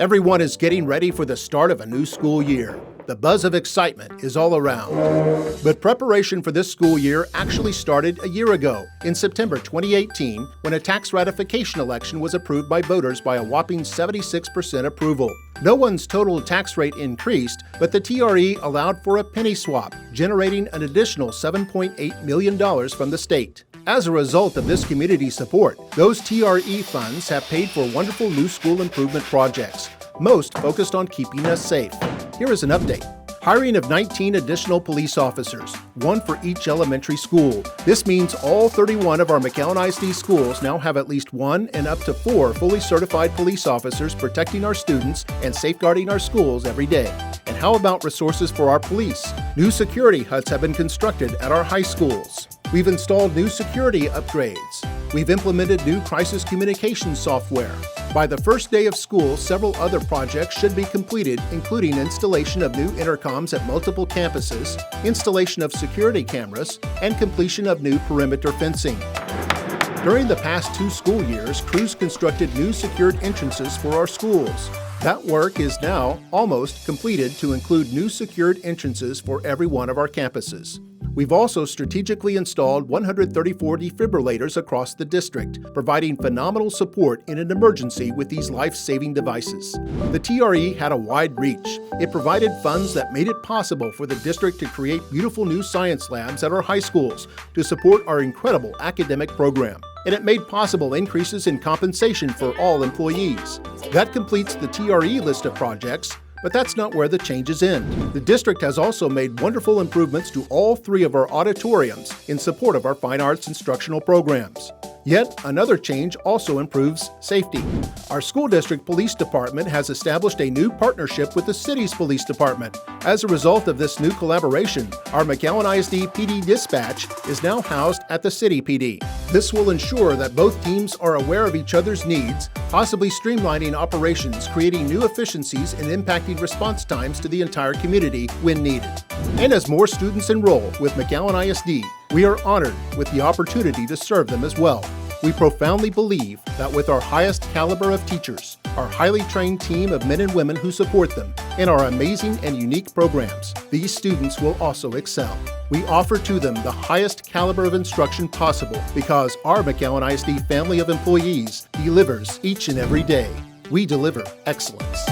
Everyone is getting ready for the start of a new school year. The buzz of excitement is all around. But preparation for this school year actually started a year ago, in September 2018, when a tax ratification election was approved by voters by a whopping 76% approval. No one's total tax rate increased, but the TRE allowed for a penny swap, generating an additional $7.8 million from the state. As a result of this community support, those TRE funds have paid for wonderful new school improvement projects, most focused on keeping us safe. Here is an update. Hiring of 19 additional police officers, one for each elementary school. This means all 31 of our McAllen ISD schools now have at least one and up to 4 fully certified police officers protecting our students and safeguarding our schools every day. And how about resources for our police? New security huts have been constructed at our high schools. We've installed new security upgrades. We've implemented new crisis communication software. By the first day of school, several other projects should be completed, including installation of new intercoms at multiple campuses, installation of security cameras, and completion of new perimeter fencing. During the past 2 school years, crews constructed new secured entrances for our schools. That work is now almost completed to include new secured entrances for every one of our campuses. We've also strategically installed 134 defibrillators across the district, providing phenomenal support in an emergency with these life-saving devices. The TRE had a wide reach. It provided funds that made it possible for the district to create beautiful new science labs at our high schools to support our incredible academic program. And it made possible increases in compensation for all employees. That completes the TRE list of projects, but that's not where the changes end. The district has also made wonderful improvements to all 3 of our auditoriums in support of our fine arts instructional programs. Yet another change also improves safety. Our school district police department has established a new partnership with the city's police department. As a result of this new collaboration, our McAllen ISD PD dispatch is now housed at the city PD. This will ensure that both teams are aware of each other's needs, possibly streamlining operations, creating new efficiencies, and impacting response times to the entire community when needed. And as more students enroll with McAllen ISD, we are honored with the opportunity to serve them as well. We profoundly believe that with our highest caliber of teachers, our highly trained team of men and women who support them, and our amazing and unique programs, these students will also excel. We offer to them the highest caliber of instruction possible because our McAllen ISD family of employees delivers each and every day. We deliver excellence.